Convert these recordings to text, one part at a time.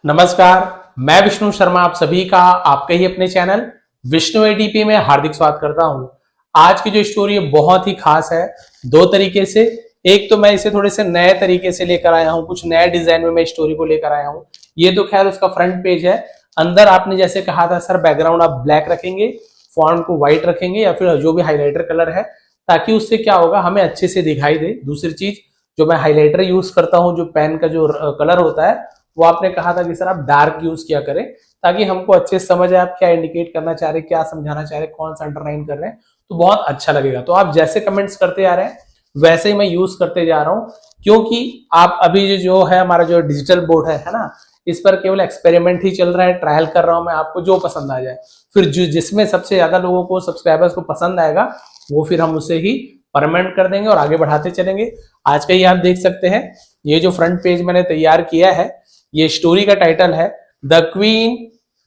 नमस्कार, मैं विष्णु शर्मा आप सभी का आपके ही अपने चैनल विष्णु एडीपी में हार्दिक स्वागत करता हूं। आज की जो स्टोरी है बहुत ही खास है, दो तरीके से। एक तो मैं इसे थोड़े से नए तरीके से लेकर आया हूं, कुछ नए डिजाइन में मैं स्टोरी को लेकर आया हूं। ये तो खैर उसका फ्रंट पेज है। अंदर आपने जैसे कहा था सर बैकग्राउंड आप ब्लैक रखेंगे, फॉन्ट को व्हाइट रखेंगे या फिर जो भी हाईलाइटर कलर है, ताकि उससे क्या होगा हमें अच्छे से दिखाई दे। दूसरी चीज जो मैं हाईलाइटर यूज करता हूं, जो पेन का जो कलर होता है वो आपने कहा था कि सर आप डार्क यूज किया करें, ताकि हमको अच्छे से समझ आए आप क्या इंडिकेट करना चाह रहे हैं, क्या समझाना चाह रहे हैं, कौन सा अंडरलाइन कर रहे हैं, तो बहुत अच्छा लगेगा। तो आप जैसे कमेंट्स करते आ रहे हैं वैसे ही मैं यूज करते जा रहा हूं, क्योंकि आप अभी जो है हमारा जो डिजिटल बोर्ड है ना, इस पर केवल एक्सपेरिमेंट ही चल रहा है, ट्रायल कर रहा हूं मैं, आपको जो पसंद आ जाए। फिर जिसमें सबसे ज्यादा लोगों को सब्सक्राइबर्स को पसंद आएगा वो फिर हम उसे ही परमानेंट कर देंगे और आगे बढ़ाते चलेंगे। आज का ही आप देख सकते हैं, ये जो फ्रंट पेज मैंने तैयार किया है, ये स्टोरी का टाइटल है the queen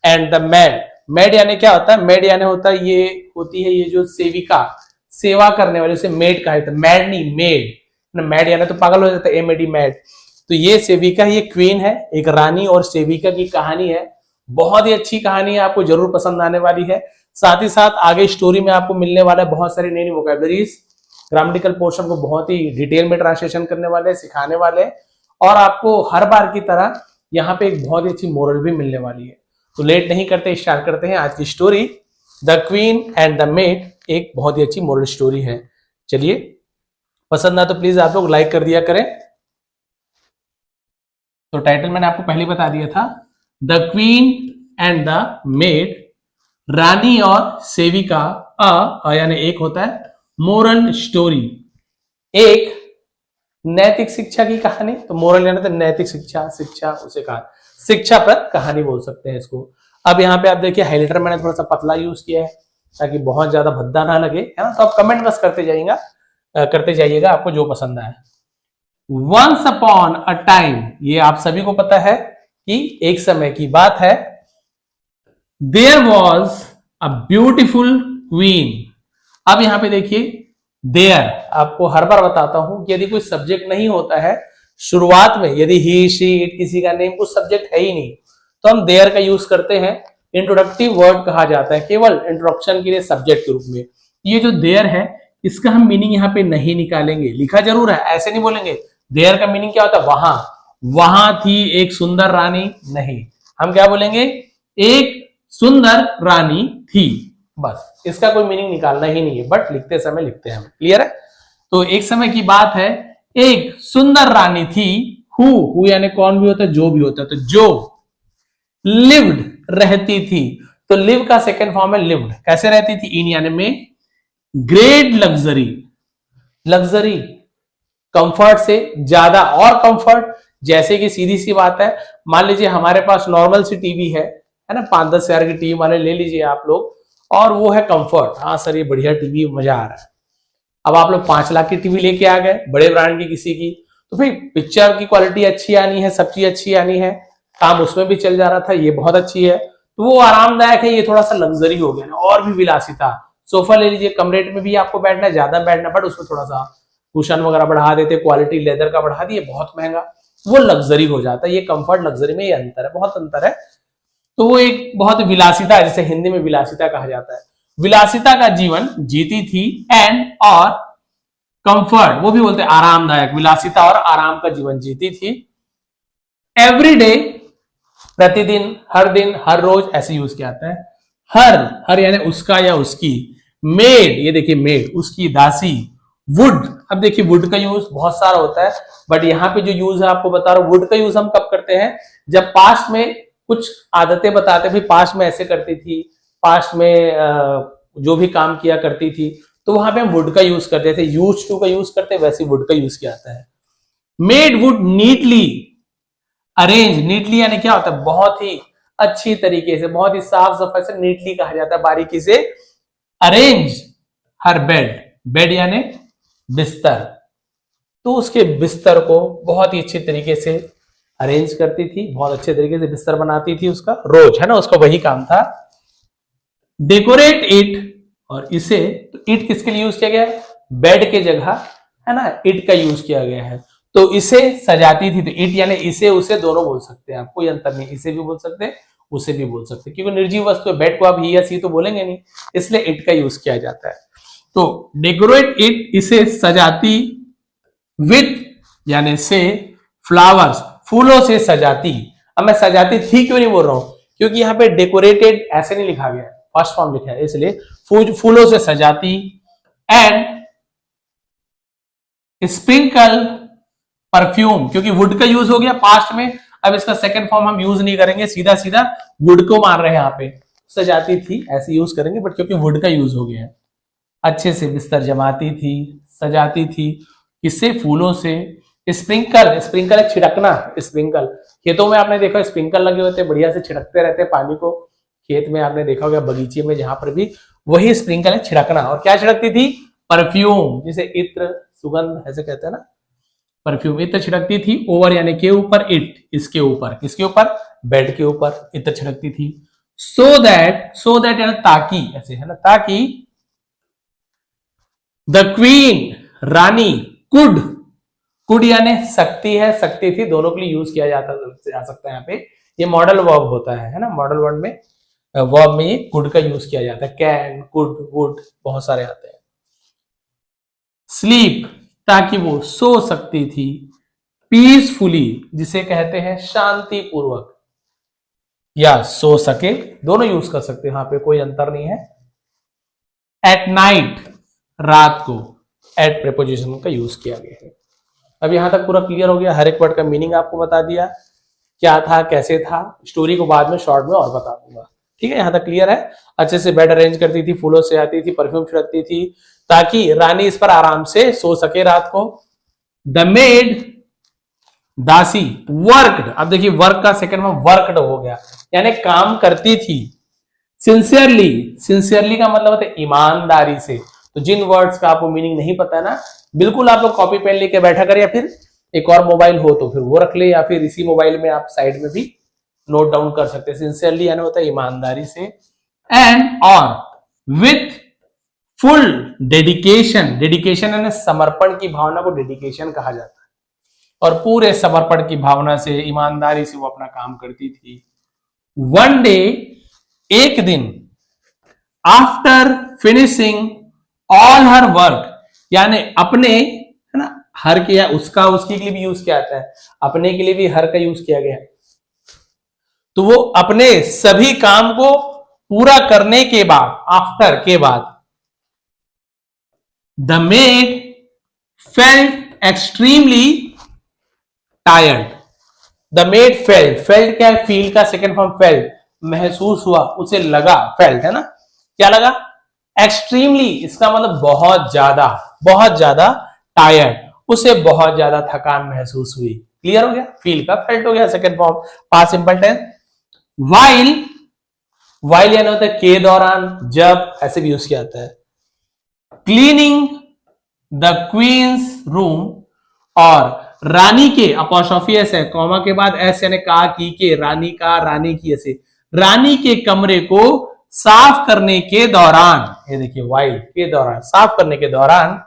and the mad. Mad यानी क्या होता है? मैड यानी होता है ये होती है ये जो सेविका, सेवा करने वाले, उसे मेड कहा जाता है, मैड नहीं मेड। मैड यानी तो पागल हो जाता है, एमएडी मैड। तो ये सेविका, ये क्वीन है, एक रानी और सेविका की कहानी है। बहुत ही अच्छी कहानी है, आपको जरूर पसंद आने वाली है। साथ ही साथ आगे स्टोरी में आपको मिलने वाला है बहुत सारी नई वोकैबुलरीज, ग्रामेटिकल पोर्शन को बहुत ही डिटेल में ट्रांसलेशन करने वाले, सिखाने वाले, और आपको हर बार की तरह यहाँ पे एक बहुत ही अच्छी मोरल भी मिलने वाली है। तो लेट नहीं करते, स्टार्ट करते हैं आज की story the queen and the made. एक बहुत ही अच्छी मोरल स्टोरी है। चलिए, पसंद ना तो प्लीज आप लोग लाइक कर दिया करें। तो टाइटल मैंने आपको पहले बता दिया था, the queen and the maid, रानी और सेविका। यानी एक होता है मोरल स्टोरी, एक नैतिक शिक्षा की कहानी। तो मोरल यानी तो नैतिक शिक्षा, शिक्षा उसे कहा शिक्षाप्रद कहानी बोल सकते हैं इसको। अब यहाँ पे आप देखिए हाईलाइटर मैंने थोड़ा सा पतला यूज किया है ताकि बहुत ज्यादा भद्दा ना लगे, है ना। तो आप कमेंट बस करते जाइएगा आपको जो पसंद आए। वंस अपॉन अ टाइम, ये आप सभी को पता है कि एक समय की बात है। There was a beautiful queen. अब यहां पे देखिए देयर, आपको हर बार बताता हूं कि यदि कोई सब्जेक्ट नहीं होता है शुरुआत में, यदि ही शी इट किसी का नेम, कुछ सब्जेक्ट है ही नहीं, तो हम देयर का यूज करते हैं। इंट्रोडक्टिव वर्ड कहा जाता है केवल इंट्रोडक्शन के लिए सब्जेक्ट के रूप में। ये जो देयर है इसका हम मीनिंग यहाँ पे नहीं निकालेंगे, लिखा जरूर है, ऐसे नहीं बोलेंगे देयर का मीनिंग क्या होता है वहां, वहां थी एक सुंदर रानी, नहीं, हम क्या बोलेंगे एक सुंदर रानी थी, बस। इसका कोई मीनिंग निकालना ही नहीं है, बट लिखते समय लिखते हैं हम। क्लियर है? तो एक समय की बात है, एक सुंदर रानी थी, हु यानी कौन भी होता है, जो भी होता है, तो जो लिव्ड रहती थी। तो लिव का सेकंड फॉर्म है लिव्ड। कैसे रहती थी? इन यानी में, ग्रेट लग्जरी, लग्जरी कंफर्ट से ज्यादा और कंफर्ट। जैसे कि सीधी सी बात है, मान लीजिए हमारे पास नॉर्मल सी टीवी है ना, 5-10 हजार की टीवी वाले ले लीजिए आप लोग, और वो है कंफर्ट, हाँ सर ये बढ़िया टीवी, मजा आ रहा है। अब आप लोग 5 लाख की टीवी लेके आ गए बड़े ब्रांड की किसी की, तो भाई पिक्चर की क्वालिटी अच्छी आनी है, सब चीज अच्छी आनी है, काम उसमें भी चल जा रहा था, ये बहुत अच्छी है, तो वो आरामदायक है। ये थोड़ा सा लग्जरी हो गया ना, और भी विलासिता। सोफा ले लीजिए, कम रेट में भी आपको बैठना है, ज्यादा बैठना, बट उसमें थोड़ा सा कुशन वगैरह बढ़ा देते, क्वालिटी लेदर का बढ़ा दिए, बहुत महंगा, वो लग्जरी हो जाता है। ये कंफर्ट लग्जरी में ये अंतर है, बहुत अंतर है। तो वो एक बहुत विलासिता है, जैसे हिंदी में विलासिता कहा जाता है। विलासिता का जीवन जीती थी, एंड और कंफर्ट, वो भी बोलते हैं आरामदायक, विलासिता और आराम का जीवन जीती थी। एवरी डे, प्रतिदिन, हर दिन, हर रोज, ऐसे यूज किया जाता है। हर यानी उसका या उसकी। मेड, ये देखिए मेड, उसकी दासी। वुड, अब देखिए वुड का यूज बहुत सारा होता है, बट यहाँ पे जो यूज है आपको बता रहा हूं, वुड का यूज हम कब करते हैं? जब पास्ट में कुछ आदतें बताते हैं, पास्ट में ऐसे करती थी, पास्ट में जो भी काम किया करती थी, तो वहां पे हम वुड का यूज करते थे। यूज टू का यूज करते हैं, वैसे वुड का यूज किया जाता है। Made would neatly arrange, neatly यानी क्या होता है? बहुत ही अच्छी तरीके से, बहुत ही साफ सफाई से, नीटली कहा जाता है, बारीकी से। अरेंज हर बेड, बेड यानी बिस्तर, तो उसके बिस्तर को बहुत ही अच्छी तरीके से अरेंज करती थी, बहुत अच्छे तरीके से बिस्तर बनाती थी उसका, रोज, है ना, उसका वही काम था। डेकोरेट इट, और इसे, तो इट किसके लिए यूज किया गया है? बेड के जगह, है ना, इट का यूज किया गया है। तो इसे सजाती थी, तो इट यानी इसे उसे दोनों बोल सकते हैं आप, कोई अंतर नहीं, इसे भी बोल सकते हैं उसे भी बोल सकते हैं, क्योंकि निर्जीव वस्तु है, बेड को आप ही या सी तो बोलेंगे नहीं, इसलिए इट का यूज किया जाता है। तो डेकोरेट इट, इसे सजाती, विथ यानी से, फ्लावर्स फूलों से सजाती। अब मैं सजाती थी क्यों नहीं बोल रहा हूं, क्योंकि यहां पे डेकोरेटेड ऐसे नहीं लिखा गया है, फर्स्ट फॉर्म लिखा है, इसलिए फूलों से सजाती। एंड स्प्रिंकल परफ्यूम, क्योंकि वुड का यूज हो गया पास्ट में, अब इसका सेकंड फॉर्म हम यूज नहीं करेंगे, सीधा सीधा वुड को मार रहे हैं यहाँ पे, सजाती थी ऐसे यूज करेंगे, बट क्योंकि वुड का यूज हो गया है। अच्छे से बिस्तर जमाती थी, सजाती थी, किससे, फूलों से। स्प्रिंकल, स्प्रिंकल है छिड़कना, स्प्रिंकल खेतों में आपने देखा स्प्रिंकल लगे होते हैं, बढ़िया से छिड़कते रहते हैं पानी को, खेत में आपने देखा होगा, बगीचे में, जहां पर भी, वही स्प्रिंकल है छिड़कना। और क्या छिड़कती थी, परफ्यूम, जिसे इत्र, सुगंध ऐसे कहते हैं ना, परफ्यूम, इत्र छिड़कती थी, ओवर यानी के ऊपर, इट इसके ऊपर, किसके ऊपर, बेड के ऊपर इत्र छिड़कती थी। सो दैट यानी ताकि, ऐसे है ना, ताकि द क्वीन रानी कुड यानी शक्ति है, शक्ति थी, दोनों के लिए यूज किया जा सकता है यहाँ पे, ये मॉडल वर्ब होता है ना, मॉडल वर्ड में वर्ब में ये कुड का यूज किया जाता है, कैन, कुड, वुड, बहुत सारे आते हैं। स्लीप, ताकि वो सो सकती थी। पीसफुली, जिसे कहते हैं शांति पूर्वक, या सो सके, दोनों यूज कर सकते हैं, यहां पे कोई अंतर नहीं है। एट नाइट, रात को, एट प्रेपोजिशन का यूज किया गया है। अब यहां तक पूरा क्लियर हो गया, हर एक वर्ड का मीनिंग आपको बता दिया, क्या था कैसे था, स्टोरी को बाद में शॉर्ट में और बता दूंगा, ठीक है, यहां तक क्लियर है। अच्छे से बेड अरेंज करती थी, फूलों से आती थी, परफ्यूम छिड़कती थी, ताकि रानी इस पर आराम से सो सके रात को। द मेड, दासी, वर्कड, अब देखिए वर्क का सेकंड में वर्कड हो गया, यानी काम करती थी। सिंसियरली, सिंसियरली का मतलब होता है ईमानदारी से। तो जिन वर्ड्स का आपको मीनिंग नहीं पता है ना, बिल्कुल आप लोग कॉपी पेन लेके बैठा करें, या फिर एक और मोबाइल हो तो फिर वो रख ले, या फिर इसी मोबाइल में आप साइड में भी नोट डाउन कर सकते हैं। सिंसियरली यानी होता है ईमानदारी से। एंड और विथ फुल डेडिकेशन, डेडिकेशन यानी समर्पण की भावना को डेडिकेशन कहा जाता है, और पूरे समर्पण की भावना से, ईमानदारी से वो अपना काम करती थी। वन डे, एक दिन, after finishing all her work, यानी अपने, है ना, हर किया, उसका, उसके लिए भी यूज किया जाता है, अपने के लिए भी हर का यूज किया गया, तो वो अपने सभी काम को पूरा करने के बाद, आफ्टर के बाद, the made felt extremely tired. The made felt क्या है, फील का सेकेंड फॉर्म फेल्ट, महसूस हुआ, उसे लगा, फेल्ट है ना, क्या लगा, एक्सट्रीमली, इसका मतलब बहुत ज्यादा, टायर्ड, उसे बहुत ज्यादा थकान महसूस हुई। क्लियर हो गया, फील का फेल्ट हो गया second form, past simple tense. While यानी होता है के दौरान, जब, ऐसे भी यूज किया जाता है। क्लीनिंग द क्वींस रूम, और रानी के, अपॉस्ट्रोफी एस है, कॉमा के बाद एस यानी का, की के, रानी का, रानी की, ऐसे, रानी के कमरे को साफ करने के दौरान, ये देखिए वाइल के दौरान, साफ करने के दौरान,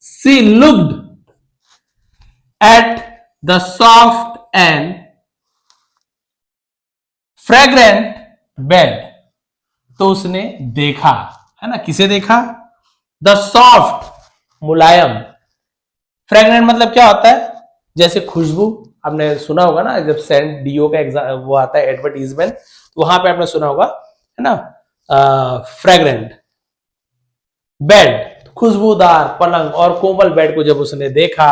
she looked at the soft and fragrant bed, तो उसने देखा, है ना, किसे देखा, द सॉफ्ट, मुलायम, फ्रेग्रेंट मतलब क्या होता है, जैसे खुशबू, आपने सुना होगा ना, जब सेंट डियो का एग्जाम वो आता है एडवर्टीजमेंट, तो वहां पे आपने सुना होगा, है ना, फ्रेग्रेंट बेड, खुशबूदार पलंग और कोमल बेड को जब उसने देखा।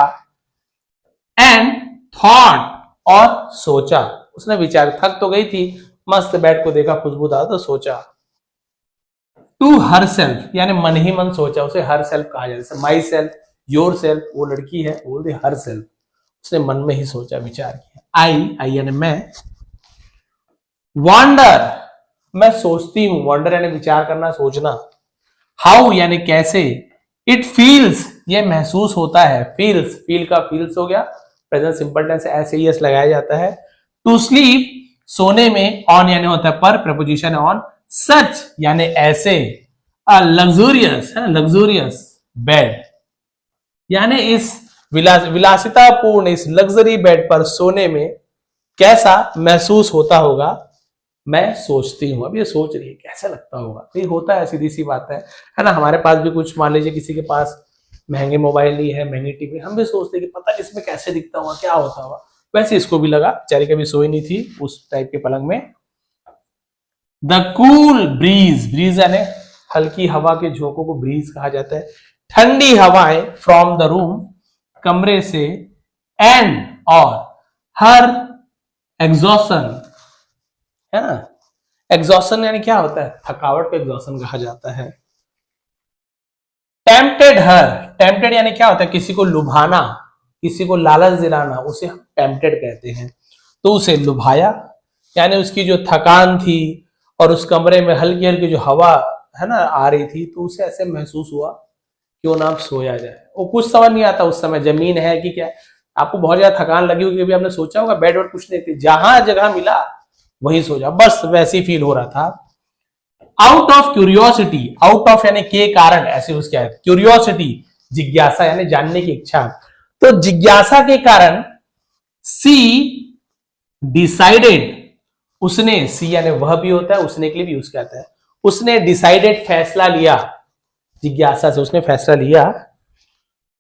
एंड थॉट, और सोचा, उसने विचार, थक तो गई थी, मस्त बेड को देखा खुशबूदार, तो सोचा। टू हर सेल्फ यानी मन ही मन सोचा, उसे हर सेल्फ कहा जाता है, माई सेल्फ, योर सेल्फ, वो लड़की है, बोलते हर सेल्फ, उसने मन में ही सोचा, विचार किया। आई यानी मैं, वॉन्डर, मैं सोचती हूं, वॉन्डर यानी विचार करना, सोचना। हाउ यानी कैसे। इट फील्स, ये महसूस होता है, फील्स, फील का फील्स हो गया, प्रेजेंट सिंपल टेंस से एस ए एस लगाया जाता है। टू स्लीप, सोने में, ऑन यानी होता है पर, प्रपोजिशन ऑन, सच यानी ऐसे, लग्जूरियस है, लग्जूरियस बेड यानी इस विलासितापूर्ण इस लग्जरी बेड पर सोने में कैसा महसूस होता होगा, मैं सोचती हूँ। अब ये सोच रही है कैसा लगता होगा, तो ये होता है, सीधी सी बात है ना। हमारे पास भी कुछ, मान लीजिए किसी के पास महंगे मोबाइल नहीं है, महंगी टीवी, हम भी सोचते हैं कि पता इसमें कैसे दिखता होगा, क्या होता होगा। वैसे इसको भी लगा, बेचारी कभी सोई नहीं थी उस टाइप के पलंग में। द कूल ब्रीज, ब्रीज यानी हल्की हवा के झोंकों को ब्रीज कहा जाता है। ठंडी हवाएं फ्रॉम द रूम, कमरे से, एंड और हर एग्जॉशन, है ना। एग्जॉशन यानी क्या होता है, थकावट को एग्जॉशन कहा जाता है। टेम्पटेड हर, टेम्पटेड यानी क्या होता है, किसी को लुभाना, किसी को लालच दिलाना, उसे हम टेम्पटेड कहते हैं। तो उसे लुभाया, यानी उसकी जो थकान थी और उस कमरे में हल्की हल्की जो हवा है ना आ रही थी, तो उसे ऐसे महसूस हुआ क्यों ना अब सोया जाए। वो कुछ समझ नहीं आता उस समय, जमीन है कि क्या। आपको बहुत ज्यादा थकान लगी होगी, अभी आपने सोचा होगा बेड वेड कुछ नहीं थी, जहां जगह मिला वहीं सो जा, बस वैसी फील हो रहा था। Out of curiosity, out of यानी के कारण, ऐसे उसके आए क्यूरियोसिटी, जिज्ञासा यानी जानने की इच्छा। तो जिज्ञासा के कारण सी डिसाइडेड, उसने, सी यानी वह भी होता है, उसने के लिए भी यूज किया जाता है। उसने डिसाइडेड फैसला लिया, जिज्ञासा से उसने फैसला लिया।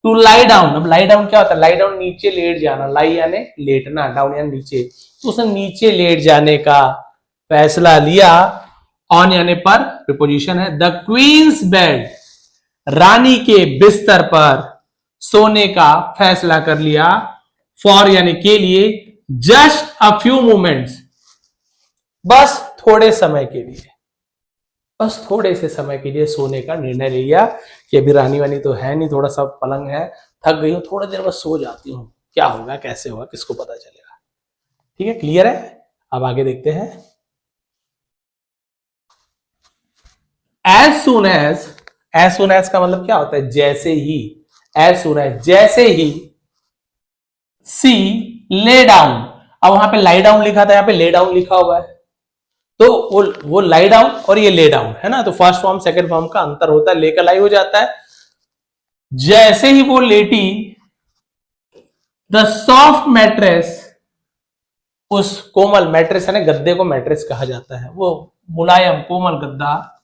टू लाई डाउन, अब लाई डाउन क्या होता है, लाई डाउन नीचे लेट जाना, लाई यानी लेटना, डाउन यानी नीचे, तो उसने नीचे लेट जाने का फैसला लिया। ऑन यानी पर प्रीपोजिशन है। द क्वींस बेड, रानी के बिस्तर पर सोने का फैसला कर लिया। फॉर यानी के लिए, जस्ट अ फ्यू मोमेंट्स, बस थोड़े समय के लिए, बस थोड़े से समय के लिए सोने का निर्णय लिया कि अभी रानी वानी तो है नहीं, थोड़ा सा पलंग है, थक गई हूं, थोड़ी देर बस सो जाती हूँ, क्या होगा कैसे होगा किसको पता चलेगा। ठीक है, क्लियर है। अब आगे देखते हैं। एज सुन एज का मतलब क्या होता है, जैसे ही, एज सुन एज जैसे ही, सी ले डाउन, अब वहां पे लाई डाउन लिखा था, यहाँ पे ले डाउन लिखा हुआ है, तो वो लाई डाउन और ये ले डाउन है ना, तो फर्स्ट फॉर्म सेकंड फॉर्म का अंतर होता है, लेकर लाई हो जाता है। जैसे ही वो लेटी, द सॉफ्ट मैट्रेस, उस कोमल, मैट्रेस है ना, गद्दे को मैट्रेस कहा जाता है, वो मुलायम कोमल गद्दा।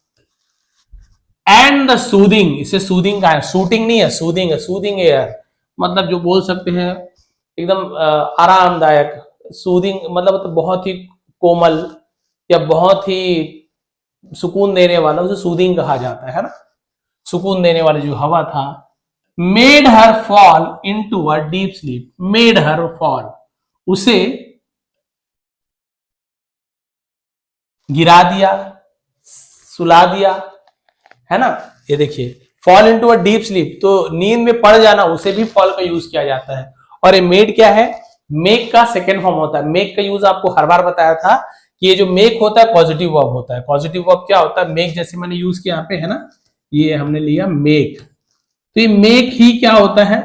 एंड द सूदिंग, इसे सूदिंग का है, शूटिंग नहीं है, सूदिंग है, सूदिंग एयर, मतलब जो बोल सकते हैं एकदम आरामदायक। सूदिंग मतलब तो बहुत ही कोमल या बहुत ही सुकून देने वाला, उसे सूदिंग कहा जाता है ना, सुकून देने वाली जो हवा था। Made her fall into a deep sleep, made her fall, उसे गिरा दिया, सुला दिया, है ना। ये देखिए, fall into a deep sleep, तो नींद में पड़ जाना, उसे भी फॉल का यूज किया जाता है। और ये मेड क्या है, मेक का सेकेंड फॉर्म होता है। मेक का यूज आपको हर बार बताया था कि ये जो मेक होता है पॉजिटिव वर्ब होता है। पॉजिटिव वर्ब क्या होता है, मेक, जैसे मैंने यूज किया यहाँ पे, है ना, ये हमने लिया मेक, तो ये मेक ही क्या होता है,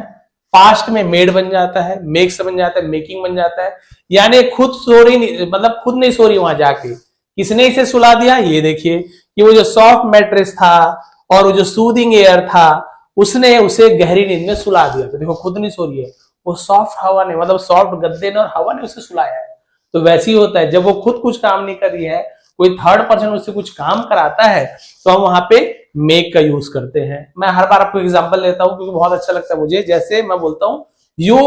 पास्ट में मेड बन जाता है, मेक से बन जाता है, मेकिंग बन जाता है, यानी खुद सो रही नहीं, मतलब खुद नहीं सो रही वहां जाके, किसने इसे सुला दिया। ये देखिए कि वो जो सॉफ्ट मैट्रेस था और वो जो सूदिंग एयर था, उसने उसे गहरी नींद में सुला दिया। तो देखो, खुद नहीं सो रही है, वो सॉफ्ट हवा ने, मतलब सॉफ्ट गद्दे ने और हवा ने उसे सुलाया है। तो वैसे ही होता है, जब वो खुद कुछ काम नहीं कर रही है, कोई थर्ड पर्सन उससे कुछ काम कराता है, तो हम वहां पे मेक का यूज करते हैं। मैं हर बार आपको एग्जांपल लेता हूं क्योंकि बहुत अच्छा लगता है मुझे। जैसे मैं बोलता हूं, यू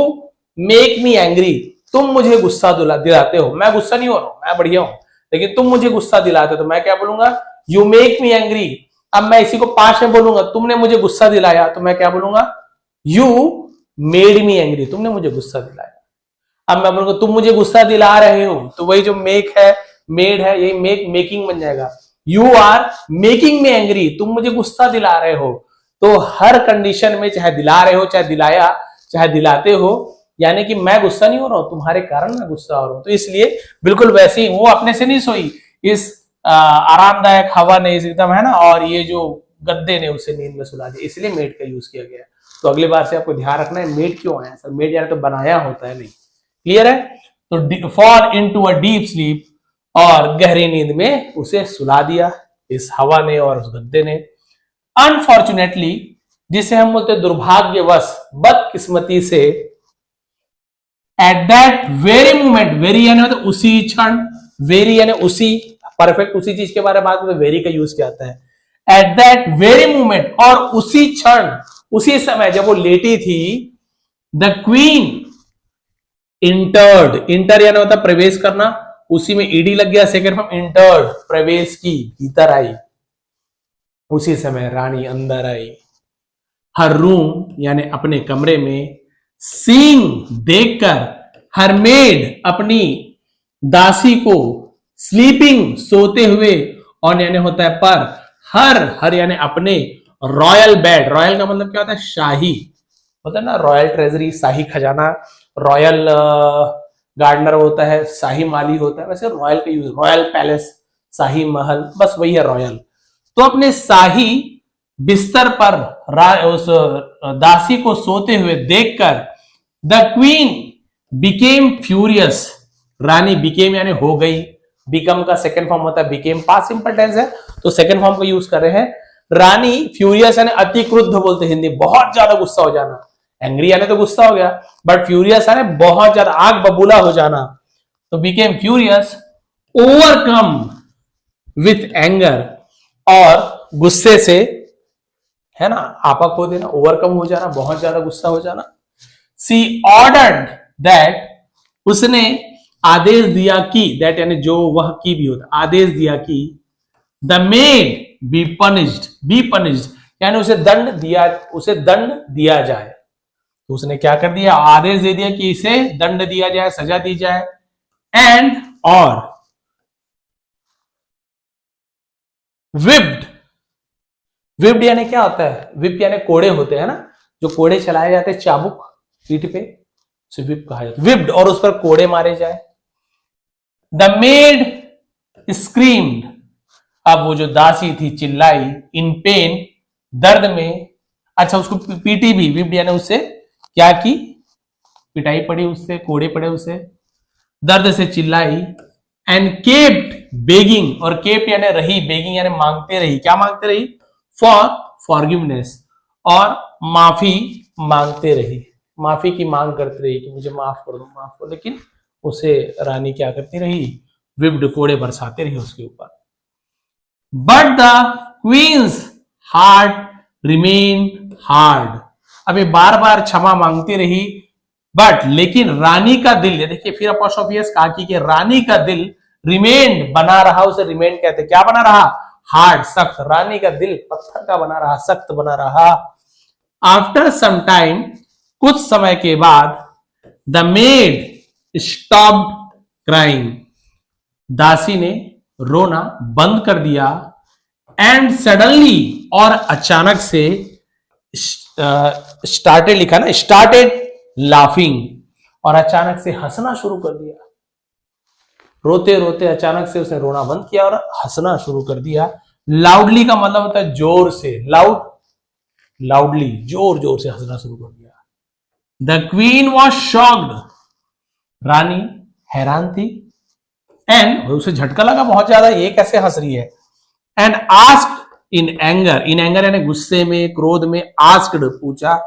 मेक मी एंग्री, तुम मुझे गुस्सा दिलाते हो। मैं गुस्सा नहीं हो रहा हूं, मैं बढ़िया हूं, लेकिन तुम मुझे गुस्सा दिलाते हो, तो मैं क्या बोलूंगा, यू मेक मी एंग्री। अब मैं इसी को पास्ट में बोलूंगा, तुमने मुझे गुस्सा दिलाया, तो मैं क्या बोलूंगा, यू मेड मी एंग्री, तुमने मुझे गुस्सा दिलाया। अब मैं बोलूंगा तुम मुझे गुस्सा दिला रहे हो, तो वही जो मेक है, मेड है, यही मेक, मेकिंग बन जाएगा। You are making me angry, तुम मुझे गुस्सा दिला रहे हो। तो हर कंडीशन में, चाहे दिला रहे हो, चाहे दिलाया, चाहे दिलाते हो, यानी कि मैं गुस्सा नहीं हो रहा हूं, तुम्हारे कारण मैं गुस्सा हो रहा हूं। तो इसलिए बिल्कुल वैसे ही वो अपने से नहीं सोई, इस आरामदायक हवा ने एकदम, है ना, और ये जो गद्दे ने उसे नींद में सुला दिया, इसलिए मेड का यूज किया गया। तो अगली बार से आपको ध्यान रखना है, मेड क्यों आया सर, मेड यानी तो बनाया होता है, नहीं। क्लियर है। तो fall into a deep sleep, और गहरी नींद में उसे सुला दिया इस हवा ने और उस गद्दे ने। अनफॉर्चुनेटली जिसे हम बोलते हैं दुर्भाग्यवश, बदकिस्मती से, at that very moment, very यानी मतलब उसी क्षण, वेरी यानी उसी, परफेक्ट उसी चीज के बारे में बात में वेरी का यूज किया जाता है। एट दैट वेरी मोमेंट, और उसी क्षण, उसी समय जब वो लेटी थी, द क्वीन इंटर्ड, इंटर यानी होता प्रवेश करना, उसी में ईडी लग गया, सेकंड फॉर्म इंटर्ड, प्रवेश की, भीतर आई, उसी समय रानी अंदर आई। हर रूम यानी अपने कमरे में, सीइंग देखकर, हर मेड अपनी दासी को, स्लीपिंग सोते हुए, ऑन यानी होता है पर, हर यानी अपने, रॉयल बेड, रॉयल का मतलब क्या होता है, शाही होता है ना, रॉयल ट्रेजरी शाही खजाना, रॉयल गार्डनर होता है, शाही माली होता है, वैसे रॉयल का यूज, रॉयल पैलेस, शाही महल, बस वही है रॉयल। तो अपने शाही बिस्तर पर उस दासी को सोते हुए देखकर, the queen became furious, Rani became यानी हो गई, बिकम का सेकंड फॉर्म होता है बिकेम, पास्ट सिंपल टेंस है तो सेकंड फॉर्म का यूज कर रहे हैं। रानी फ्यूरियस यानी अति क्रुद्ध बोलते हिंदी, बहुत ज्यादा गुस्सा हो जाना, एंग्री यानी तो गुस्सा हो गया, बट फ्यूरियस यानी बहुत ज्यादा आग बबूला हो जाना, तो became furious, overcome with anger, और गुस्से से, है ना, आपा खो देना, ओवरकम हो जाना, बहुत ज्यादा गुस्सा हो जाना। सी ऑर्डर्ड दैट, उसने आदेश दिया कि, दैट यानी जो, वह की भी होता, आदेश दिया कि, द मेड बी पनिश्ड यानी उसे दंड दिया जाए। तो उसने क्या कर दिया, आदेश दे दिया कि इसे दंड दिया जाए, सजा दी जाए। एंड, और विप्ड यानी क्या होता है, विप यानी कोड़े होते हैं ना, जो कोड़े चलाए जाते हैं चाबुक पीठ पे, उसे विप कहा जाता है, विप्ड, और उस पर कोड़े मारे जाए। द मेड स्क्रीम्ड, अब वो जो दासी थी चिल्लाई, इन पेन, दर्द में, अच्छा उसको पीटी भी, विप्ड यानी उससे क्या की, पिटाई पड़ी उससे, कोड़े पड़े उससे, दर्द से चिल्लाई। एंड केप्ट बेगिंग, और केप्ट यानी रही, बेगिंग यानी मांगते रही, क्या मांगते रही, फॉर फॉरगिवनेस, और माफी मांगते रही, माफी की मांग करती रही कि मुझे माफ कर दो, लेकिन उसे रानी क्या करती रही, विप्ड, कोड़े बरसाते रही उसके ऊपर। But the queen's heart remain hard, अभी बार बार क्षमा मांगती रही, बट लेकिन रानी का दिल, ये देखिए फिर अपोस्ट्रोफी कहा कि रानी का दिल रिमेन बना रहा, उसे रिमेन कहते, क्या बना रहा, हार्ड, सख्त, रानी का दिल पत्थर का बना रहा, सख्त बना रहा। आफ्टर सम टाइम, कुछ समय के बाद, द मेड स्टॉप्ड क्राइंग, दासी ने रोना बंद कर दिया। एंड सडनली, और अचानक से, स्टार्टेड लिखा ना, स्टार्टेड लाफिंग, और अचानक से हंसना शुरू कर दिया, रोते रोते अचानक से उसने रोना बंद किया और हंसना शुरू कर दिया। लाउडली का मतलब होता है जोर से, लाउडली, जोर जोर से हंसना शुरू कर दिया। द क्वीन वॉज शॉक्ड, रानी हैरान थी, एंड उसे झटका लगा बहुत ज्यादा, ये कैसे हंस रही है। एंड आस्क्ड इन एंगर, यानी गुस्से में, क्रोध में, आस्क्ड पूछा,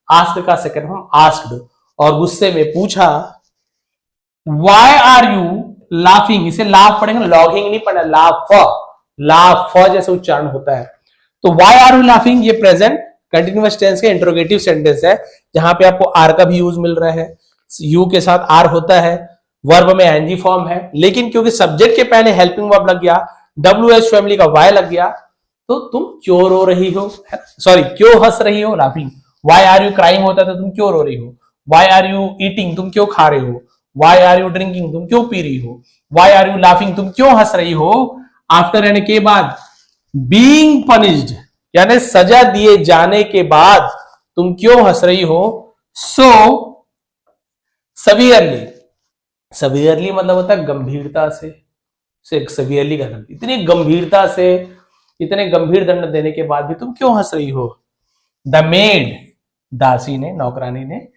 आस्क्ड का सेकंड फॉर्म आस्क्ड, और गुस्से में पूछा, व्हाई आर यू लाफिंग, इसे लाफ पढ़ेंगे, लॉगिंग नहीं पढ़ना, लाफ जैसे उच्चारण होता है। तो व्हाई आर यू लाफिंग, ये प्रेजेंट कंटिन्यूअस टेंस का इंट्रोगेटिव सेंटेंस है, जहां पे आपको आर का भी यूज मिल रहा है, यू के साथ आर होता है, वर्ब में एनजी फॉर्म है, लेकिन क्योंकि सब्जेक्ट के पहले हेल्पिंग वर्ब लग गया, WH फैमिली का वाई लग गया, तो तुम क्यों रो रही हो, सॉरी क्यों हंस रही हो, laughing. Why are you crying होता तो तुम क्यों रो रही हो, वाई आर यू ईटिंग, तुम क्यों खा रहे हो, वाई आर यू ड्रिंकिंग, तुम क्यों पी रही हो, वाई आर यू लाफिंग, तुम क्यों हंस रही हो। आफ्टर यानी के बाद, बीइंग पनिश्ड यानी सजा दिए जाने के बाद तुम क्यों हंस रही हो। सो सवियरली मतलब होता है गंभीरता से, सवियरली का इतनी गंभीरता से, इतने गंभीर दंड देने के बाद भी तुम क्यों हंस रही हो। द मेड, दासी ने, नौकरानी ने,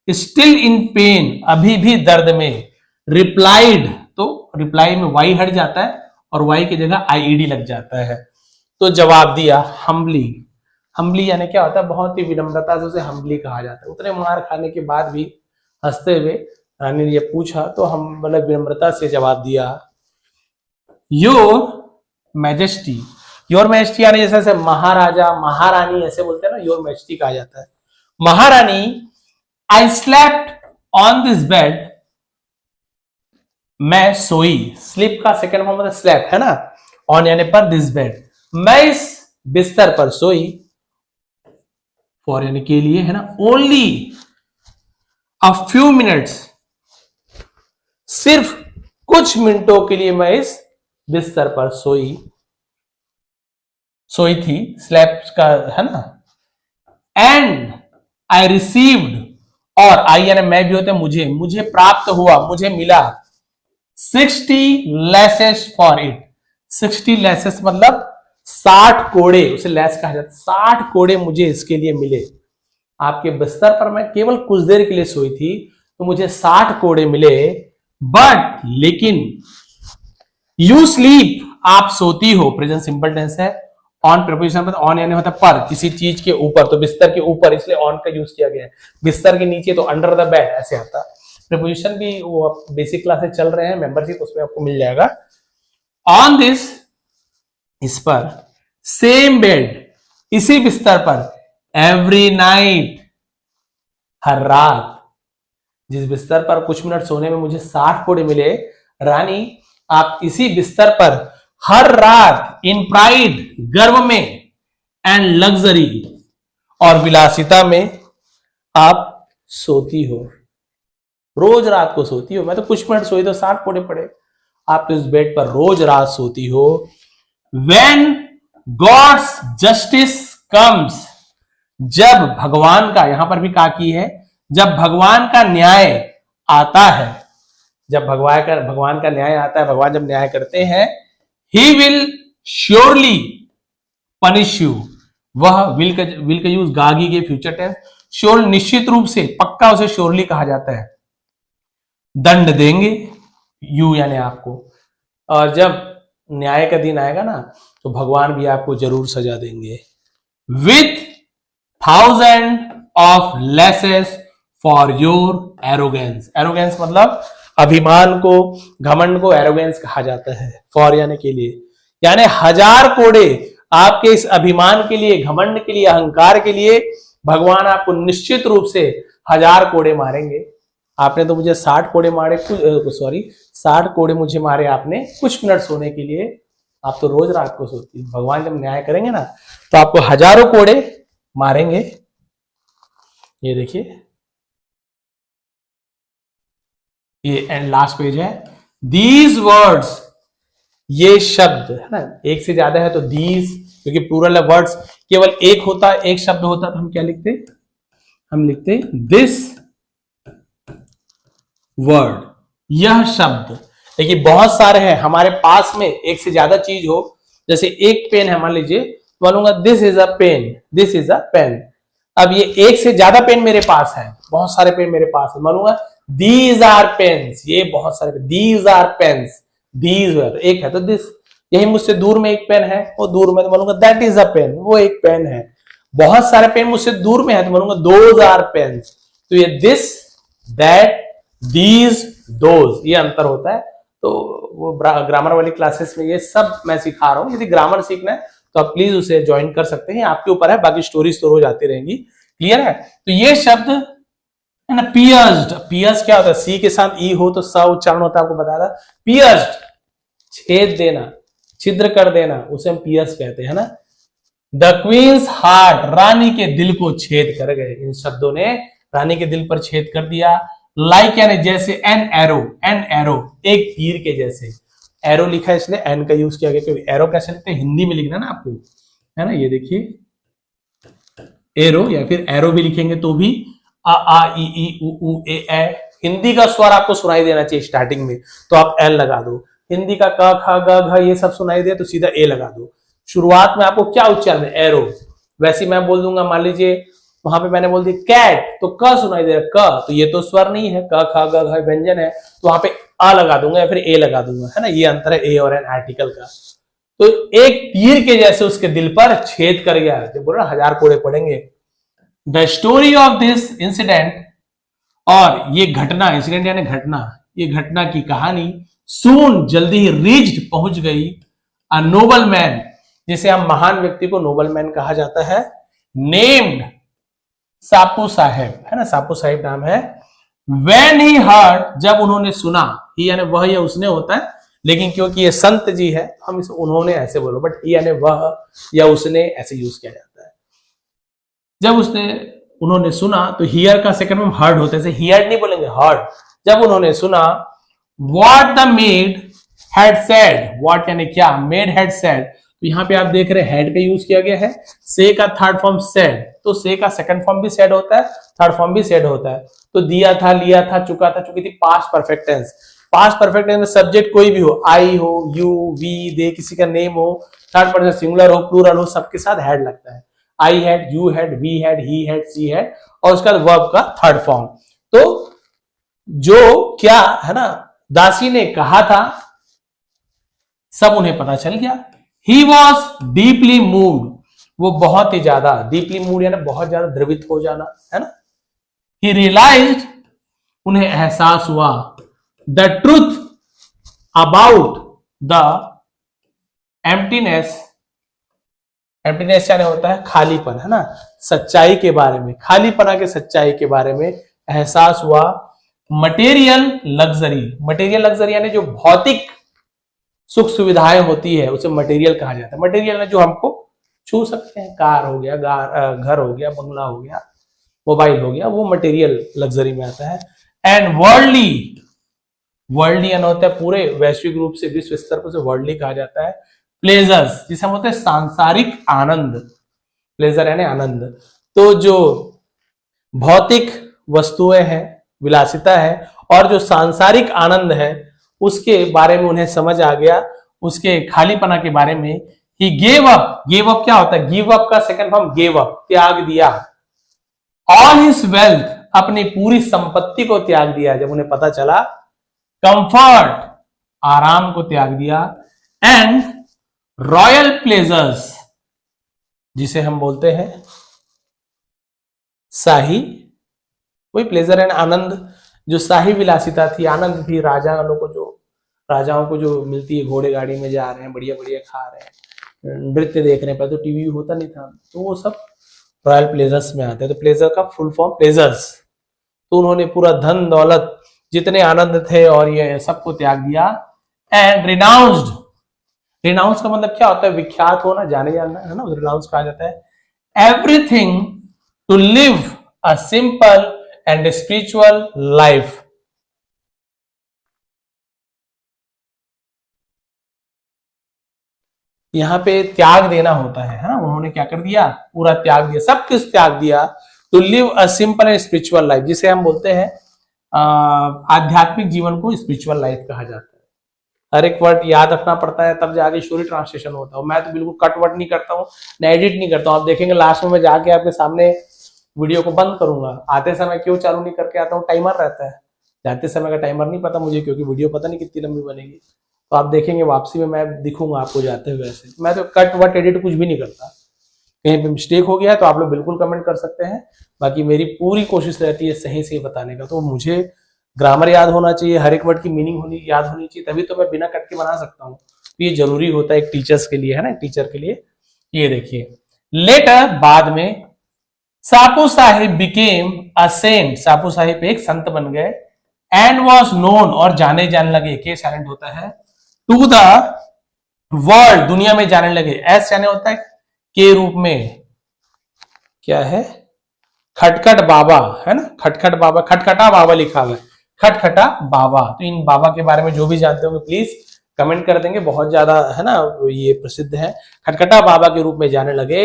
स्टिल इन पेन, अभी भी दर्द में, रिप्लाइड, तो रिप्लाई में वाई हट जाता है और वाई की जगह आईईडी लग जाता है, तो जवाब दिया, हम्बली, हम्बली यानी क्या होता है, बहुत ही विनम्रता से उसे हम्बली कहा जाता है। उतने मार खाने के बाद भी हंसते हुए रानी ने ये पूछा तो हम मतलब विनम्रता से जवाब दिया, योर मैजेस्टी। योर मैजेस्टी यानी जैसे महाराजा महारानी ऐसे बोलते हैं ना, योर मैजेस्टी कहा जाता है। महारानी, I slept on this bed, मैं सोई। स्लीप का सेकंड फॉर्म मतलब स्लेप्ट है ना, ऑन यानी पर, दिस बेड, मैं इस बिस्तर पर सोई, फॉर यानी के लिए है ना, ओनली अ फ्यू मिनट्स, सिर्फ कुछ मिनटों के लिए मैं इस बिस्तर पर सोई थी, स्लैप का है ना। एंड आई रिसीव्ड, और आई यानी मैं भी होता है मुझे प्राप्त हुआ, मुझे मिला 60 लेसेस फॉर इट। 60 लेसेस मतलब 60 कोड़े, उसे लेस कहा जाता है। 60 कोड़े मुझे इसके लिए मिले। आपके बिस्तर पर मैं केवल कुछ देर के लिए सोई थी तो मुझे 60 कोड़े मिले, बट लेकिन यू स्लीप, आप सोती हो, प्रेजेंट सिंपल टेंस है। ऑन प्रीपोजिशन में ऑन यानी होता है पर, किसी चीज के ऊपर, तो बिस्तर के ऊपर, इसलिए ऑन का यूज किया गया है। बिस्तर के नीचे तो अंडर द बेड ऐसे आता है। प्रीपोजिशन भी वो बेसिक क्लासेस चल रहे हैं, मेंबरशिप उसमें आपको मिल जाएगा। ऑन दिस, इस पर, सेम बेड, इसी बिस्तर पर, एवरी नाइट, हर रात। जिस बिस्तर पर कुछ मिनट सोने में मुझे 60 कोड़े मिले, रानी आप इसी बिस्तर पर हर रात, इन प्राइड, गर्व में, एंड लग्जरी, और विलासिता में आप सोती हो। रोज रात को सोती हो। मैं तो कुछ मिनट सोई तो 60 कोड़े पड़े। आप तो इस बेड पर रोज रात सोती हो। When God's justice comes, जब भगवान का, यहां पर भी का की है, जब भगवान का न्याय आता है, जब भगवान का न्याय आता है, भगवान जब न्याय करते हैं, he will surely punish you, वह विल का यूज गागी के फ्यूचर टेंस, श्योर निश्चित रूप से, पक्का उसे श्योरली कहा जाता है, दंड देंगे, यू यानी आपको। और जब न्याय का दिन आएगा ना तो भगवान भी आपको जरूर सजा देंगे। With 1000 of laces for your arrogance. Arrogance मतलब अभिमान को, घमंड को एरोगेंस कहा जाता है। फॉर यानी के लिए, यानी 1000 कोड़े आपके इस अभिमान के लिए, घमंड के लिए, अहंकार के लिए भगवान आपको निश्चित रूप से 1000 कोड़े मारेंगे। आपने तो मुझे 60 कोड़े मारे, 60 कोड़े मुझे मारे आपने कुछ मिनट सोने के लिए। आप तो रोज रात को सोती। भगवान जब न्याय करेंगे ना तो आपको हजारों कोड़े मारेंगे। ये देखिए, ये एंड लास्ट पेज है। दीज वर्ड्स, ये शब्द है ना, एक से ज्यादा है तो दीज, क्योंकि प्लूरल है, वर्ड्स केवल एक होता, एक शब्द होता तो हम क्या लिखते, हम लिखते दिस वर्ड, यह शब्द। देखिए बहुत सारे हैं हमारे पास में, एक से ज्यादा चीज हो, जैसे एक पेन है मान लीजिए, बोलूंगा this is a pen, this is a pen. अब ये एक से ज्यादा पेन मेरे पास है, बहुत सारे पेन मेरे पास है, बोलूंगा दीज आर पेन्स, ये बहुत सारे, दीज आर पेन्स, दीज एक है तो दिस। यही मुझसे दूर में एक पेन है, वो दूर में, तो बोलूंगा दैट इज अ पेन, वो एक पेन है। बहुत सारे पेन मुझसे दूर में है तो बोलूंगा दोज आर पेन्स। तो ये दिस, दैट, दीज, दोज, ये अंतर होता है। तो वो ग्रामर वाली क्लासेस में ये सब मैं सिखा रहा हूं। यदि ग्रामर सीखना है तो आप प्लीज उसे ज्वाइन कर सकते हैं, आपके ऊपर है, बाकी स्टोरीज तो रोज आती रहेंगी। क्लियर है? तो ये शब्द है ना, पियर्स्ड। पियर्स क्या होता है? सी के साथ ई हो तो स उच्चारण होता है, आपको बताया था। पियर्स्ड, छेद देना, छिद्र कर देना, उसे हम पियर्स कहते हैं ना। द क्वींस हार्ट, रानी के दिल को छेद कर गए। इन शब्दों ने रानी के दिल पर छेद कर दिया। लाइक यानी जैसे, एन एरो, एन एरो, एक तीर के जैसे। एरो लिखा है इसलिए एन का यूज किया गया, क्योंकि एरो कैसे लिखते हैं, हिंदी में लिखना ना आपको, है ना। ये देखिए एरो, या फिर एरो भी लिखेंगे तो भी आ ई उ ए। हिंदी का स्वर आपको सुनाई देना चाहिए स्टार्टिंग में, तो आप एल लगा दो। हिंदी का क ख ग घ ये सब सुनाई दे तो सीधा ए लगा दो। शुरुआत में आपको क्या उच्चारण है, एरो। वैसे मैं बोल दूंगा, मान लीजिए वहां पे मैंने बोल दिया कैट, तो क सुनाई दे रहा, क, तो ये तो स्वर नहीं है, क ख ग घ व्यंजन है, तो वहां पे आ लगा दूंगा या फिर ए लगा दूंगा, है ना। ये अंतर है ए और एन आर्टिकल का। तो एक तीर के जैसे उसके दिल पर छेद कर गया। जब बोला 1000 कोड़े पड़ेंगे। The story of this incident, और ये घटना, इंसिडेंट यानी घटना, ये घटना की कहानी सून जल्दी ही रीच्ड पहुंच गई अ नोबल मैन, जिसे हम महान व्यक्ति को नोबल मैन कहा जाता है, नेम्ड सापू साहेब, है ना, सापू साहेब नाम है। When he heard, जब उन्होंने सुना, ही यानी वह या उसने होता है, लेकिन क्योंकि ये संत जी है हम इसे उन्होंने ऐसे बोलो, बट ही यानी वह या उसने ऐसे यूज किया जाता है। जब उन्होंने सुना, तो हियर का सेकंड में हर्ड होता है, हियर नहीं बोलेंगे, हर्ड। जब उन्होंने सुना, what the made had said, what यानी क्या, मेड हैड सेड, तो यहां पे आप देख रहे हैं हैड का यूज किया गया है, से का थर्ड फॉर्म सेड, तो से का सेकंड फॉर्म भी सेड होता है, थर्ड फॉर्म भी सेड होता है। तो दिया था, लिया था, चुका था, चुकी थी, past perfect tense. Past perfect tense में सब्जेक्ट कोई भी हो, आई हो, यू, वी, दे, किसी का नेम हो, थर्ड पर्सन सिंगुलर हो, प्लूरल हो, सबके साथ हैड लगता है। I had, you had, we had, he had, she had, और उसका वर्ब का थर्ड फॉर्म। तो जो क्या है ना, दासी ने कहा था, सब उन्हें पता चल गया। ही वॉज डीपली मूव्ड, वो बहुत ही ज्यादा, डीपली मूड यानी बहुत ज्यादा द्रवित हो जाना, है ना। ही रियलाइज्ड, उन्हें एहसास हुआ, the truth about the emptiness, emptiness यानी होता है खालीपन, है ना, सच्चाई के बारे में, खालीपना के सच्चाई के बारे में एहसास हुआ। मटेरियल लग्जरी, मटेरियल लग्जरी यानी जो भौतिक सुख सुविधाएं होती है उसे मटेरियल कहा जाता है। मटेरियल है जो हमको छू सकते हैं, कार हो गया, घर हो गया, बंगला हो गया, मोबाइल हो गया, वो मटेरियल लग्जरी में आता है। एंड वर्ल्डली, वर्ल्डली यानी होता है पूरे वैश्विक रूप से, विश्व स्तर पर वर्ल्डली कहा जाता है। प्लेजर्स, जिसे हम होते हैं सांसारिक आनंद, प्लेजर यानी आनंद। तो जो भौतिक वस्तुएं हैं, विलासिता है, और जो सांसारिक आनंद है उसके बारे में उन्हें समझ आ गया, उसके खालीपना के बारे में। He gave up, gave up क्या होता है, गिव अप का सेकंड फॉर्म गेव अप, त्याग दिया। ऑल हिज वेल्थ, अपनी पूरी संपत्ति को त्याग दिया जब उन्हें पता चला। कंफर्ट, आराम को त्याग दिया। एंड रॉयल प्लेजर्स, जिसे हम बोलते हैं शाही, वही प्लेजर एंड आनंद, जो शाही विलासिता थी, आनंद थी, राजाओं को जो मिलती है, घोड़े गाड़ी में जा रहे हैं, बढ़िया बढ़िया खा रहे हैं, नृत्य देख रहे हैं, पहले तो टीवी होता नहीं था, तो वो सब रॉयल प्लेजर्स में आते हैं। तो प्लेजर का फुल फॉर्म प्लेजर्स। तो उन्होंने पूरा धन दौलत, जितने आनंद थे और ये सबको त्याग दिया। एंड रिनाउंस्ड, रिनाउंस का मतलब क्या होता है, विख्यात होना, जाने जाना, है ना, रिनाउंस कहा जाता है। Everything to live a simple and spiritual life, यहां पे त्याग देना होता है ना। उन्होंने क्या कर दिया, पूरा त्याग दिया, सब कुछ त्याग दिया। To live a simple and spiritual life, जिसे हम बोलते हैं आध्यात्मिक जीवन को स्पिरिचुअल लाइफ कहा जाता है। हर एक वर्ड याद रखना पड़ता है, तब जाके स्टोरी ट्रांसलेशन होता है। मैं तो बिल्कुल कट वर्ड नहीं करता हूँ, न एडिट नहीं करता हूँ। आप देखेंगे लास्ट में मैं जाके आपके सामने वीडियो को बंद करूंगा। आते समय क्यों चालू नहीं करके आता हूँ, टाइमर रहता है। जाते समय का टाइमर नहीं पता मुझे, क्योंकि वीडियो पता नहीं कितनी लंबी बनेगी। तो आप देखेंगे वापसी में मैं दिखूंगा आपको जाते हुए ऐसे। मैं तो कट वट एडिट कुछ भी नहीं करता। कहीं पे मिस्टेक हो गया तो आप लोग बिल्कुल कमेंट कर सकते हैं। बाकी मेरी पूरी कोशिश रहती है सही से बताने का। तो मुझे ग्रामर याद होना चाहिए, हर एक वर्ड की मीनिंग याद होनी चाहिए, तभी तो मैं बिना कट के बना सकता हूँ। तो ये जरूरी होता है एक टीचर्स के लिए, है ना, टीचर के लिए। ये देखिए, लेटर, बाद में, Sapu Sahib became a saint, Sapu Sahib एक संत बन गए। एंड वॉज नोन, और जाने लगे, के साइलेंट होता है, टू द वर्ल्ड, दुनिया में जाने लगे। एस जाने होता है के रूप में, क्या है, खटखट बाबा, है ना, खटखट बाबा, खटखटा बाबा लिखा हुआ है, खटखटा बाबा। तो इन बाबा के बारे में जो भी जानते होंगे प्लीज कमेंट कर देंगे, बहुत ज्यादा, है ना, ये प्रसिद्ध है। खटखटा बाबा के रूप में जाने लगे।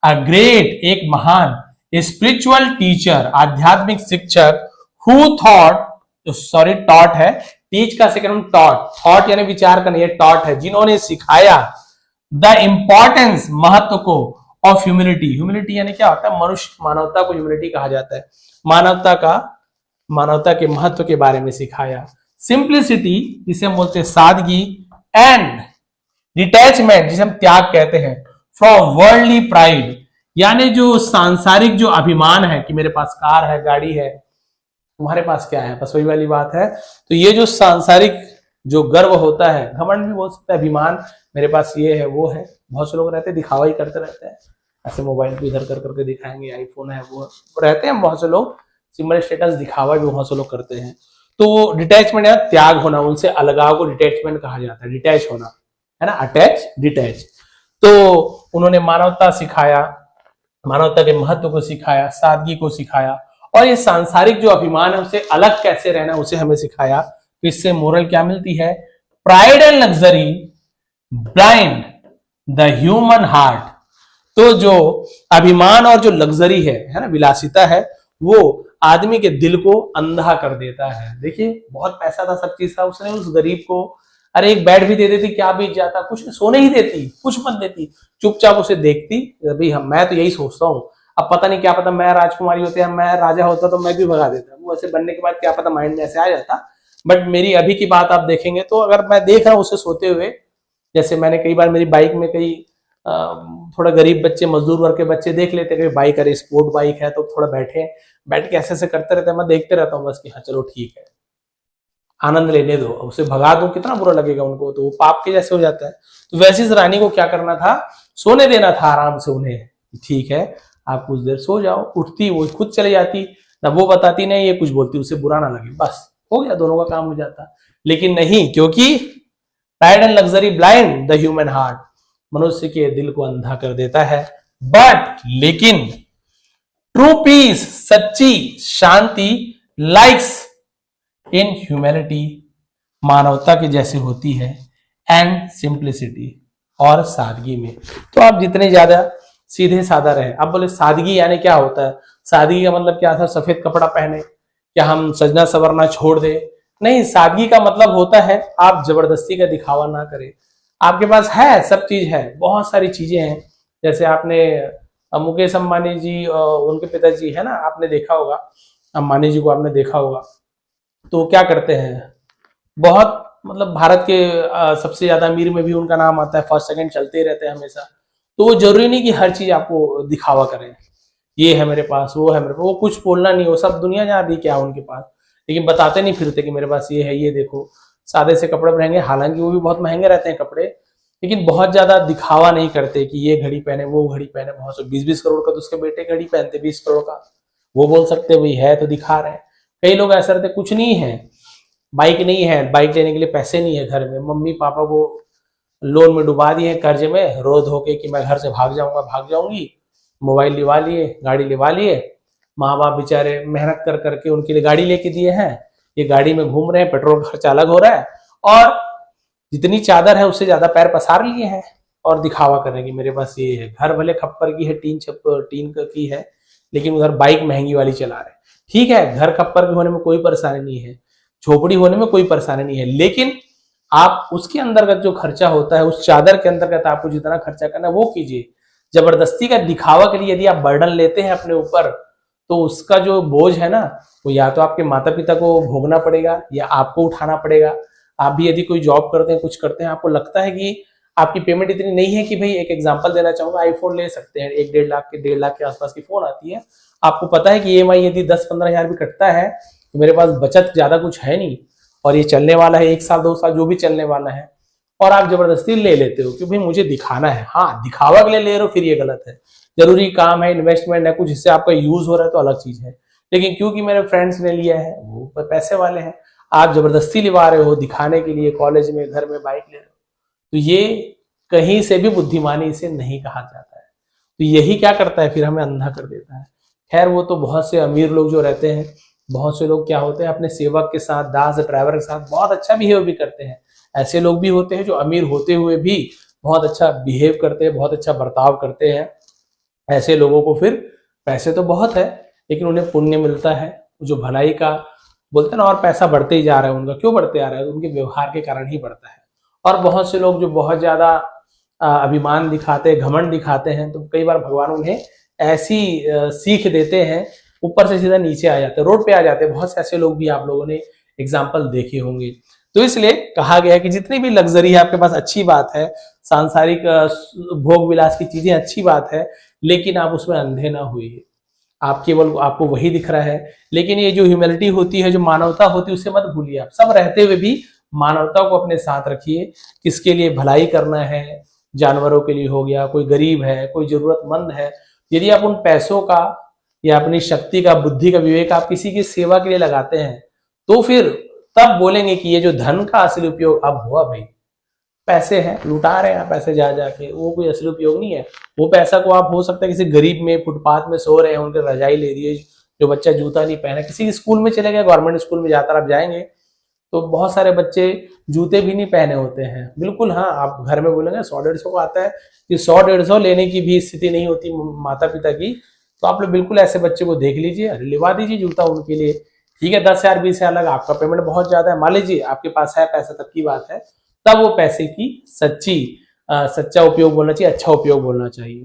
अ ग्रेट, एक महान, स्पिरिचुअल टीचर, आध्यात्मिक शिक्षक, हु थॉट, सॉरी टॉट है, टीच का सेकंड टॉट, थॉट यानी विचार करना, ये टॉट है, जिन्होंने सिखाया द इंपॉर्टेंस, महत्व को, ऑफ ह्यूमिलिटी, ह्यूमिलिटी यानी क्या होता है, मनुष्य, मानवता को ह्यूमिलिटी कहा जाता है, मानवता के महत्व के बारे में सिखाया। सिंप्लिसिटी, जिसे हम बोलते हैं सादगी। एंड डिटैचमेंट जिसे हम त्याग कहते हैं, फ्रॉम वर्ल्डली प्राइड, यानी जो सांसारिक जो अभिमान है कि मेरे पास कार है, गाड़ी है, तुम्हारे पास क्या है, बस वही वाली बात है। तो ये जो सांसारिक जो गर्व होता है, घमंड भी बोल सकता है, अभिमान, मेरे पास ये है वो है। बहुत से लोग रहते हैं दिखावा ही करते रहते हैं, ऐसे मोबाइल पे इधर कर करके दिखाएंगे आईफोन है वो रहते हैं बहुत से लोग, सिंबल स्टेटस दिखावा भी बहुत से लोग करते हैं। तो डिटैचमेंट या त्याग होना, उनसे अलगाव को डिटैचमेंट कहा जाता है, डिटैच होना है ना, अटैच डिटैच। तो उन्होंने मानवता सिखाया, मानवता के महत्व को सिखाया, सादगी को सिखाया, और ये सांसारिक जो अभिमान है उसे अलग कैसे रहना उसे हमें सिखाया। तो इससे मोरल क्या मिलती है, pride and luxury blind the human heart. तो जो अभिमान और जो लग्जरी है ना, विलासिता है, वो आदमी के दिल को अंधा कर देता है। देखिए बहुत पैसा था, सब चीज था, उसने उस गरीब को अरे एक बेड भी दे देती, क्या बीत जाता, कुछ सोने ही देती, कुछ मत देती, चुपचाप उसे देखती। अभी मैं तो यही सोचता हूँ, अब पता नहीं क्या पता मैं राजकुमारी होती है, मैं राजा होता तो मैं भी भगा देता, वो ऐसे बनने के बाद क्या पता माइंड में ऐसे आ जाता। बट मेरी अभी की बात आप देखेंगे तो अगर मैं देख रहा हूँ उसे सोते हुए, जैसे मैंने कई बार मेरी बाइक में कई थोड़ा गरीब बच्चे, मजदूर वर्ग के बच्चे देख लेते हैं, बाइक अरे स्पोर्ट बाइक है तो थोड़ा बैठ के ऐसे ऐसे करते रहते हैं, मैं देखते रहता हूँ बस कि हाँ चलो ठीक है, आनंद लेने दो, उसे भगा दो, कितना बुरा लगेगा उनको, तो वो पाप के जैसे हो जाता है। तो वैसे इस रानी को क्या करना था, सोने देना था आराम से उन्हें, ठीक है आप कुछ देर सो जाओ, उठती वो खुद चली जाती, ना वो बताती नहीं ये कुछ बोलती, उसे बुरा ना लगे, बस हो गया, दोनों का काम हो जाता। लेकिन नहीं, क्योंकि pride and luxury blind the human heart, मनुष्य के दिल को अंधा कर देता है। बट लेकिन ट्रू पीस, सच्ची शांति, लाइक्स इन ह्यूमैनिटी, मानवता के जैसे होती है, एंड सिंप्लिसिटी, और सादगी में। तो आप जितने ज्यादा सीधे साधा रहे, आप बोले सादगी यानी क्या होता है, सादगी का मतलब क्या था, सफेद कपड़ा पहने, क्या हम सजना सवरना छोड़ दे, नहीं, सादगी का मतलब होता है आप जबरदस्ती का दिखावा ना करें, आपके पास है सब चीज है, बहुत सारी चीजें हैं। जैसे आपने मुकेश अंबानी जी, उनके पिताजी है ना, आपने देखा होगा, अंबानी जी को आपने देखा होगा, तो क्या करते हैं, बहुत मतलब भारत के सबसे ज्यादा अमीर में भी उनका नाम आता है, फर्स्ट सेकंड चलते रहते हैं हमेशा। तो वो जरूरी नहीं कि हर चीज आपको दिखावा करें, ये है मेरे पास, वो है मेरे पास, वो कुछ बोलना नहीं, वो सब दुनिया जान रही क्या उनके पास, लेकिन बताते नहीं फिरते कि मेरे पास ये है, ये देखो, सादे से कपड़े पहनेंगे, हालांकि वो भी बहुत महंगे रहते हैं कपड़े, लेकिन बहुत ज्यादा दिखावा नहीं करते कि ये घड़ी पहने, वो घड़ी पहने, बहुत से 20-20 करोड़ का तो उसके बेटे घड़ी पहनते, 20 करोड़ का, वो बोल सकते भाई है तो दिखा रहे हैं। कई लोग ऐसे रहते कुछ नहीं है, बाइक नहीं है, बाइक लेने के लिए पैसे नहीं है घर में, मम्मी पापा को लोन में डुबा दिए कर्ज में, रो धो के कि मैं घर से भाग जाऊंगा, भाग जाऊंगी, मोबाइल लिवा लिए, गाड़ी लिवा लिए, माँ बाप बेचारे मेहनत कर करके उनके लिए गाड़ी लेके दिए हैं, ये गाड़ी में घूम रहे हैं, पेट्रोल खर्चा अलग हो रहा है, और जितनी चादर है उससे ज्यादा पैर पसार लिए हैं, और दिखावा कर रहे हैं कि मेरे पास ये है, घर भले खप्पर की है, टीन की है, लेकिन उधर बाइक महंगी वाली चला रहे हैं। ठीक है, घर खप्पर के होने में कोई परेशानी नहीं है, झोपड़ी होने में कोई परेशानी नहीं है, लेकिन आप उसके अंतर्गत जो खर्चा होता है, उस चादर के अंतर्गत आपको जितना खर्चा करना है वो कीजिए। जबरदस्ती का दिखावा के लिए यदि आप बर्डन लेते हैं अपने ऊपर, तो उसका जो बोझ है ना, वो या तो आपके माता पिता को भोगना पड़ेगा या आपको उठाना पड़ेगा। आप भी यदि कोई जॉब करते हैं, कुछ करते हैं, आपको लगता है कि आपकी पेमेंट इतनी नहीं है कि भाई, एक एग्जांपल देना चाहूंगा, आईफोन ले सकते हैं, 1-1.5 लाख के आसपास की फोन आती है, आपको पता है कि ईएमआई यदि 10-15 हजार भी कटता है, तो मेरे पास बचत ज्यादा कुछ है नहीं, और ये चलने वाला है 1 साल 2 साल जो भी चलने वाला है, और आप जबरदस्ती ले लेते हो कि भाई मुझे दिखाना है। हाँ, दिखावा के लिए ले रहे हो, फिर ये गलत है, जरूरी काम है, इन्वेस्टमेंट है, कुछ जिससे आपका यूज हो रहा है तो अलग चीज है, लेकिन क्योंकि मेरे फ्रेंड्स ने लिया है, वो पैसे वाले हैं, आप जबरदस्ती लिवा रहे हो दिखाने के लिए, कॉलेज में, घर में बाइक ले रहे हो, तो ये कहीं से भी बुद्धिमानी इसे नहीं कहा जाता है। तो यही क्या करता है, फिर हमें अंधा कर देता है। खैर, वो तो बहुत से अमीर लोग जो रहते हैं, बहुत से लोग क्या होते हैं, अपने सेवक के साथ, दास ड्राइवर के साथ बहुत अच्छा बिहेव भी करते हैं। ऐसे लोग भी होते हैं जो अमीर होते हुए भी बहुत अच्छा बिहेव करते हैं, बहुत अच्छा बर्ताव करते हैं। ऐसे लोगों को फिर पैसे तो बहुत है, लेकिन उन्हें पुण्य मिलता है, जो भलाई का बोलते हैं ना, और पैसा बढ़ते ही जा रहा है उनका, क्यों बढ़ते आ रहा है, उनके व्यवहार के कारण ही बढ़ता है। और बहुत से लोग जो बहुत ज्यादा अभिमान दिखाते हैं, घमंड दिखाते हैं, तो कई बार भगवान उन्हें ऐसी सीख देते हैं, ऊपर से सीधा नीचे आ जाते हैं, रोड पे आ जाते हैं। बहुत से ऐसे लोग भी आप लोगों ने एग्जाम्पल देखे होंगे। तो इसलिए कहा गया है कि जितनी भी लग्जरी है आपके पास, अच्छी बात है, सांसारिक भोग विलास की चीजें अच्छी बात है, लेकिन आप उसमें अंधे ना हुई। आप केवल आपको वही दिख रहा है, लेकिन ये जो ह्यूमैनिटी होती है, जो मानवता होती है, उसे मत भूलिए। आप सब रहते हुए भी मानवता को अपने साथ रखिए। किसके लिए भलाई करना है, जानवरों के लिए हो गया, कोई गरीब है, कोई जरूरतमंद है, यदि आप उन पैसों का या अपनी शक्ति का, बुद्धि का, विवेक आप किसी की सेवा के लिए लगाते हैं, तो फिर तब बोलेंगे कि ये जो धन का असली उपयोग अब हुआ। भाई पैसे हैं, लुटा रहे हैं आप पैसे जा जाके, वो कोई असली उपयोग नहीं है। वो पैसा को आप हो सकता है किसी गरीब में फुटपाथ में सो रहे हैं, उनके रजाई ले दिए, जो बच्चा जूता नहीं पहना, किसी स्कूल में चले गए, गवर्नमेंट स्कूल में जाकर आप जाएंगे तो बहुत सारे बच्चे जूते भी नहीं पहने होते हैं। बिल्कुल हाँ, आप घर में बोलेंगे 100-150 को आता है, कि 100-150 लेने की भी स्थिति नहीं होती माता पिता की, तो आप लोग बिल्कुल ऐसे बच्चे को देख लीजिए, लिवा दीजिए जूता उनके लिए। ठीक है, 10,000 20,000 लगा, आपका पेमेंट बहुत ज्यादा है, मान लीजिए आपके पास है पैसा, तब की बात है, तब वो पैसे की सच्चा उपयोग बोलना चाहिए, अच्छा उपयोग बोलना चाहिए।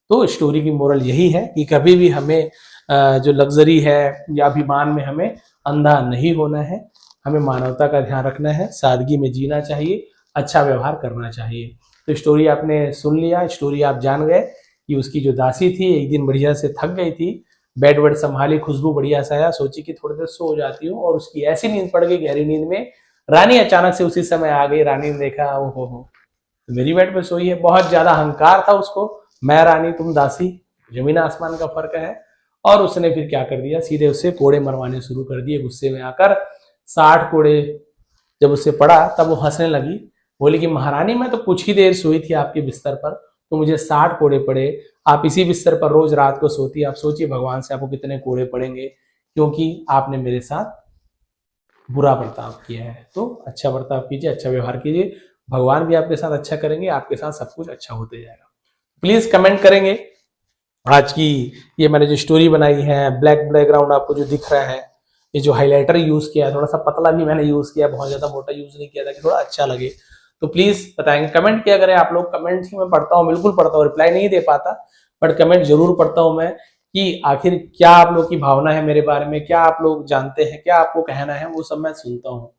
तो स्टोरी की मोरल यही है कि कभी भी हमें जो लग्जरी है या अभिमान में हमें अंधा नहीं होना है, हमें मानवता का ध्यान रखना है, सादगी में जीना चाहिए, अच्छा व्यवहार करना चाहिए। तो स्टोरी आपने सुन लिया, स्टोरी आप जान गए कि उसकी जो दासी थी एक दिन बढ़िया से थक गई थी, बेड वेड संभाली, खुशबू बढ़िया सा आया, सोची कि थोड़ी देर सो जाती हूँ, और उसकी ऐसी नींद पड़ गई, गहरी नींद में रानी अचानक से उसी समय आ गई। रानी ने देखा, ओ हो तो मेरी बेड पे सोई है। बहुत ज्यादा अहंकार था उसको, मैं रानी तुम दासी, जमीन आसमान का फर्क है। और उसने फिर क्या कर दिया, सीधे उससे कोड़े मरवाने शुरू कर दिए। गुस्से में आकर 60 कोड़े जब उससे पड़ा, तब वो हंसने लगी, बोली कि महारानी मैं तो कुछ ही देर सोई थी आपके बिस्तर पर, तो मुझे 60 कोड़े पड़े। आप इसी बिस्तर पर रोज रात को सोती, आप सोचिए भगवान से आपको कितने कोड़े पड़ेंगे, क्योंकि आपने मेरे साथ बुरा बर्ताव किया है। तो अच्छा बर्ताव कीजिए, अच्छा व्यवहार कीजिए, भगवान भी आपके साथ अच्छा करेंगे, आपके साथ सब कुछ अच्छा होते जाएगा। प्लीज कमेंट करेंगे। आज की ये मैंने जो स्टोरी बनाई है, ब्लैक बैकग्राउंड आपको जो दिख रहा है, ये जो हाइलाइटर यूज किया है, थोड़ा सा पतला भी मैंने यूज किया, बहुत ज्यादा मोटा यूज नहीं किया था, कि थोड़ा अच्छा लगे। तो प्लीज बताएंगे, कमेंट किया करें आप लोग। कमेंट ही मैं पढ़ता हूँ, बिल्कुल पढ़ता हूँ, रिप्लाई नहीं दे पाता, बट कमेंट जरूर पढ़ता हूँ मैं, कि आखिर क्या आप लोग की भावना है मेरे बारे में, क्या आप लोग जानते हैं, क्या आपको कहना है, वो सब मैं सुनता हूँ।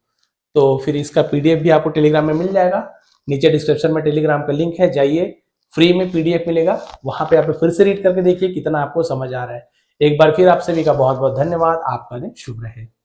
तो फिर इसका पीडीएफ भी आपको टेलीग्राम में मिल जाएगा, नीचे डिस्क्रिप्शन में टेलीग्राम का लिंक है, जाइए, फ्री में पीडीएफ मिलेगा, वहां पे आप फिर से रीड करके देखिए कितना आपको समझ आ रहा है। एक बार फिर आप सभी का बहुत बहुत धन्यवाद। आपका दिन शुभ रहे।